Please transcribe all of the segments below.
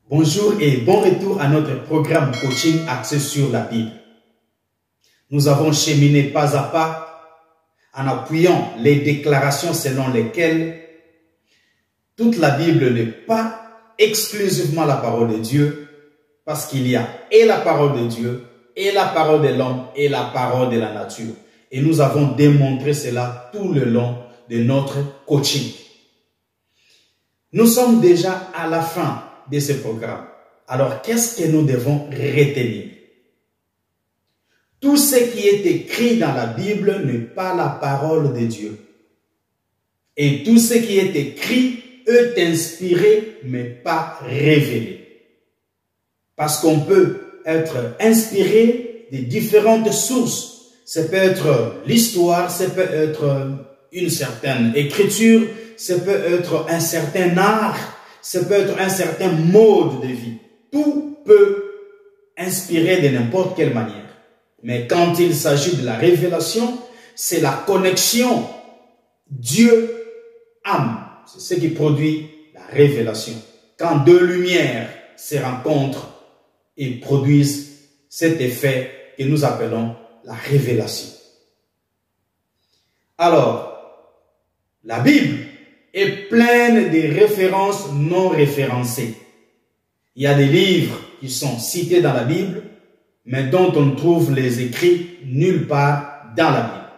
Bonjour et bon retour à notre programme coaching axé sur la Bible. Nous avons cheminé pas à pas en appuyant les déclarations selon lesquelles toute la Bible n'est pas exclusivement la parole de Dieu, parce qu'il y a et la parole de Dieu, et la parole de l'homme, et la parole de la nature. Et nous avons démontré cela tout le long de notre coaching. Nous sommes déjà à la fin de ce programme. Alors, qu'est-ce que nous devons retenir? Tout ce qui est écrit dans la Bible n'est pas la parole de Dieu. Et tout ce qui est écrit est inspiré, mais pas révélé. Parce qu'on peut être inspiré de différentes sources. Ça peut être l'histoire, ça peut être une certaine écriture, ça peut être un certain art, ça peut être un certain mode de vie. Tout peut inspirer de n'importe quelle manière. Mais quand il s'agit de la révélation, c'est la connexion Dieu-âme. C'est ce qui produit la révélation. Quand deux lumières se rencontrent et produisent cet effet que nous appelons la révélation. Alors, la Bible est pleine de références non référencées. Il y a des livres qui sont cités dans la Bible, mais dont on trouve les écrits nulle part dans la Bible.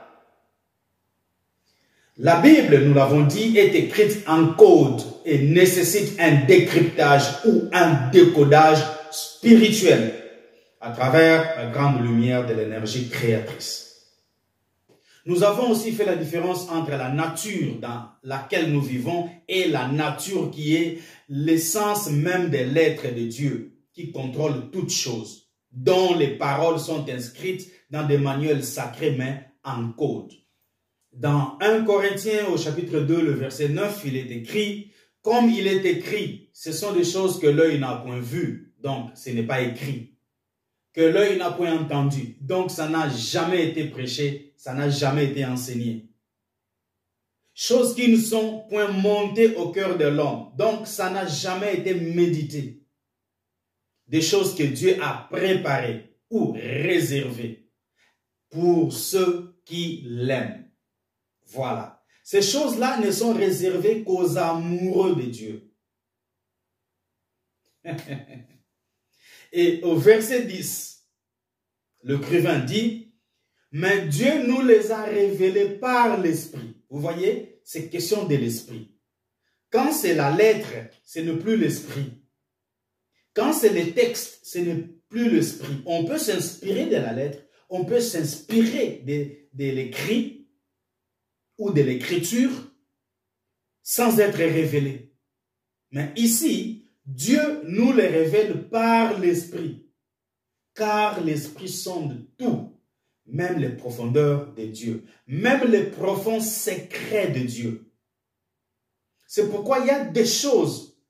La Bible, nous l'avons dit, est écrite en code et nécessite un décryptage ou un décodage spirituel à travers la grande lumière de l'énergie créatrice. Nous avons aussi fait la différence entre la nature dans laquelle nous vivons et la nature qui est l'essence même de l'être de Dieu, qui contrôle toutes choses, dont les paroles sont inscrites dans des manuels sacrés mais en code. Dans 1 Corinthiens au chapitre 2, le verset 9, il est écrit, comme il est écrit, ce sont des choses que l'œil n'a point vues, donc ce n'est pas écrit. Que l'œil n'a point entendu, donc ça n'a jamais été prêché, ça n'a jamais été enseigné. Choses qui ne sont point montées au cœur de l'homme, donc ça n'a jamais été médité. Des choses que Dieu a préparées ou réservées pour ceux qui l'aiment. Voilà. Ces choses-là ne sont réservées qu'aux amoureux de Dieu. Et au verset 10, l'écrivain dit, « Mais Dieu nous les a révélés par l'Esprit. » Vous voyez, c'est question de l'Esprit. Quand c'est la lettre, ce n'est plus l'Esprit. Quand c'est le texte, ce n'est plus l'Esprit. On peut s'inspirer de la lettre, on peut s'inspirer de l'écrit ou de l'écriture sans être révélé. Mais ici, Dieu nous les révèle par l'Esprit, car l'Esprit sonde tout, même les profondeurs de Dieu, même les profonds secrets de Dieu. C'est pourquoi il y a des choses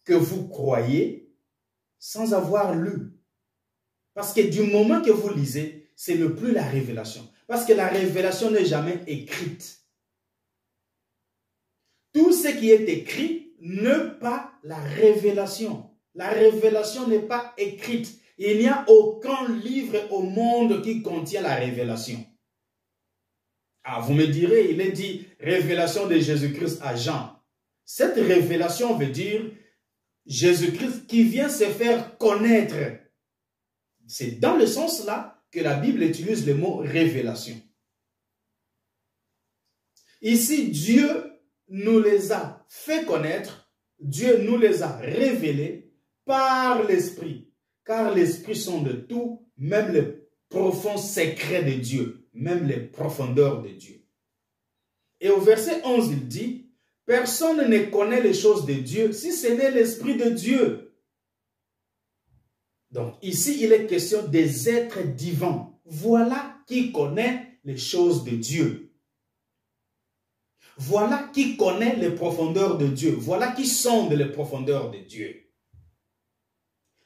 que vous croyez sans avoir lu. Parce que du moment que vous lisez, ce n'est plus la révélation. Parce que la révélation n'est jamais écrite. Tout ce qui est écrit n'est pas la révélation. La révélation n'est pas écrite. Il n'y a aucun livre au monde qui contient la révélation. Ah, vous me direz, il est dit révélation de Jésus-Christ à Jean. Cette révélation veut dire Jésus-Christ qui vient se faire connaître. C'est dans le sens là que la Bible utilise le mot révélation. Ici, Dieu nous les a fait connaître, Dieu nous les a révélés par l'Esprit, car l'Esprit sonde tout, même les profonds secrets de Dieu, même les profondeurs de Dieu. Et au verset 11, il dit, « Personne ne connaît les choses de Dieu si ce n'est l'Esprit de Dieu. » Donc ici, il est question des êtres divins. Voilà qui connaît les choses de Dieu. Voilà qui connaît les profondeurs de Dieu. Voilà qui sonde les profondeurs de Dieu.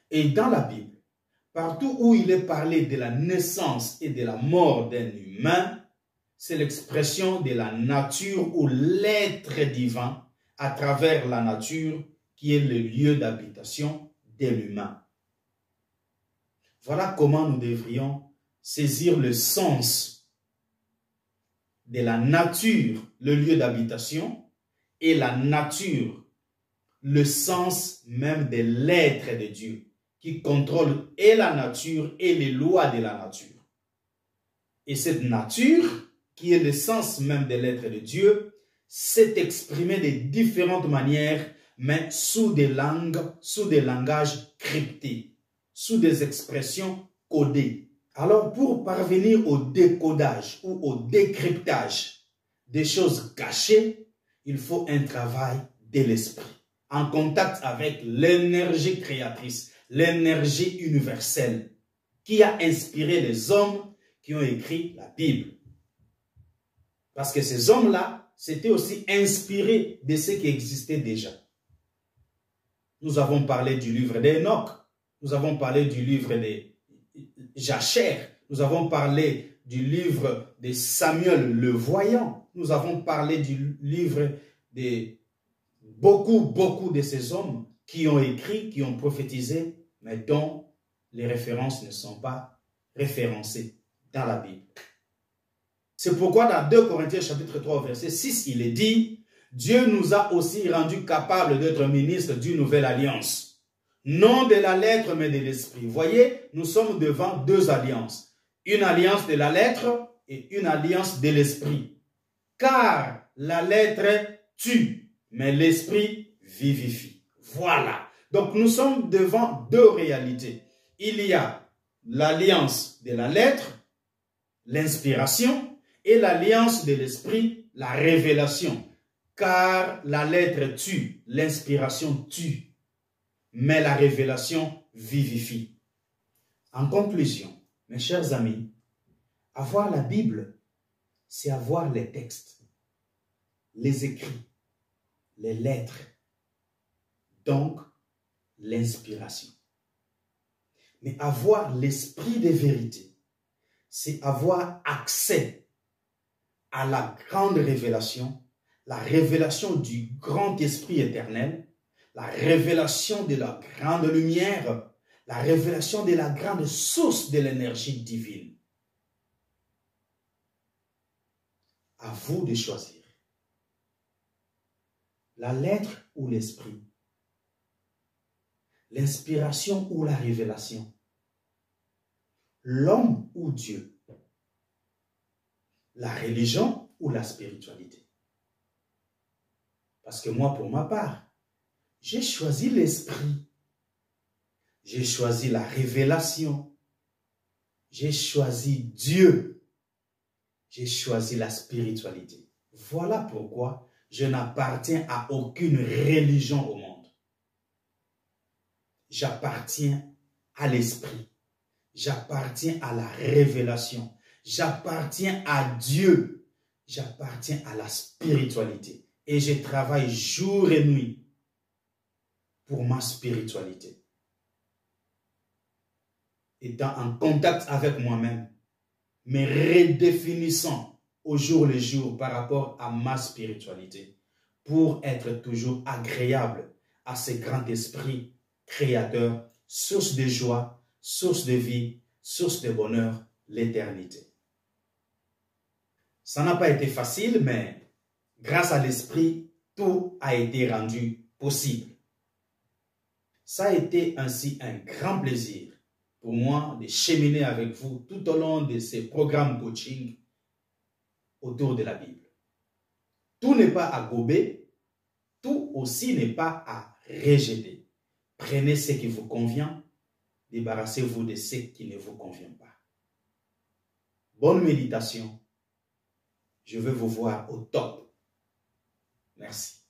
Et dans la Bible, partout où il est parlé de la naissance et de la mort d'un humain, c'est l'expression de la nature ou l'être divin à travers la nature qui est le lieu d'habitation de l'humain. Voilà comment nous devrions saisir le sens de la nature, le lieu d'habitation, et la nature, le sens même de l'être de Dieu, qui contrôle et la nature et les lois de la nature. Et cette nature, qui est le sens même de l'être de Dieu, s'est exprimée de différentes manières, mais sous des langages cryptés, sous des expressions codées. Alors, pour parvenir au décodage ou au décryptage des choses cachées, il faut un travail de l'esprit, en contact avec l'énergie créatrice, l'énergie universelle, qui a inspiré les hommes qui ont écrit la Bible. Parce que ces hommes-là, s'étaient aussi inspirés de ce qui existait déjà. Nous avons parlé du livre d'Enoch, nous avons parlé du livre de Jachère, nous avons parlé du livre de Samuel le voyant, nous avons parlé du livre de beaucoup de ces hommes qui ont écrit, qui ont prophétisé, mais dont les références ne sont pas référencées dans la Bible. C'est pourquoi dans 2 Corinthiens chapitre 3 verset 6, il est dit, Dieu nous a aussi rendus capables d'être ministres d'une nouvelle alliance. Non de la lettre, mais de l'esprit. Vous voyez, nous sommes devant deux alliances. Une alliance de la lettre et une alliance de l'esprit. Car la lettre tue, mais l'esprit vivifie. Voilà. Donc nous sommes devant deux réalités. Il y a l'alliance de la lettre, l'inspiration, et l'alliance de l'esprit, la révélation. Car la lettre tue, l'inspiration tue, mais la révélation vivifie. En conclusion, mes chers amis, avoir la Bible, c'est avoir les textes, les écrits, les lettres, donc l'inspiration. Mais avoir l'esprit des vérités, c'est avoir accès à la grande révélation, la révélation du grand esprit éternel, la révélation de la grande lumière, la révélation de la grande source de l'énergie divine. À vous de choisir. La lettre ou l'esprit, l'inspiration ou la révélation, l'homme ou Dieu, la religion ou la spiritualité. Parce que moi, pour ma part, j'ai choisi l'esprit, j'ai choisi la révélation, j'ai choisi Dieu, j'ai choisi la spiritualité. Voilà pourquoi je n'appartiens à aucune religion au monde. J'appartiens à l'esprit, j'appartiens à la révélation, j'appartiens à Dieu, j'appartiens à la spiritualité. Et je travaille jour et nuit pour ma spiritualité. Étant en contact avec moi-même, me redéfinissant au jour le jour par rapport à ma spiritualité, pour être toujours agréable à ce grand esprit créateur, source de joie, source de vie, source de bonheur, l'éternité. Ça n'a pas été facile, mais grâce à l'esprit, tout a été rendu possible. Ça a été ainsi un grand plaisir pour moi de cheminer avec vous tout au long de ces programmes coaching autour de la Bible. Tout n'est pas à gober, tout aussi n'est pas à rejeter. Prenez ce qui vous convient, débarrassez-vous de ce qui ne vous convient pas. Bonne méditation. Je veux vous voir au top. Merci.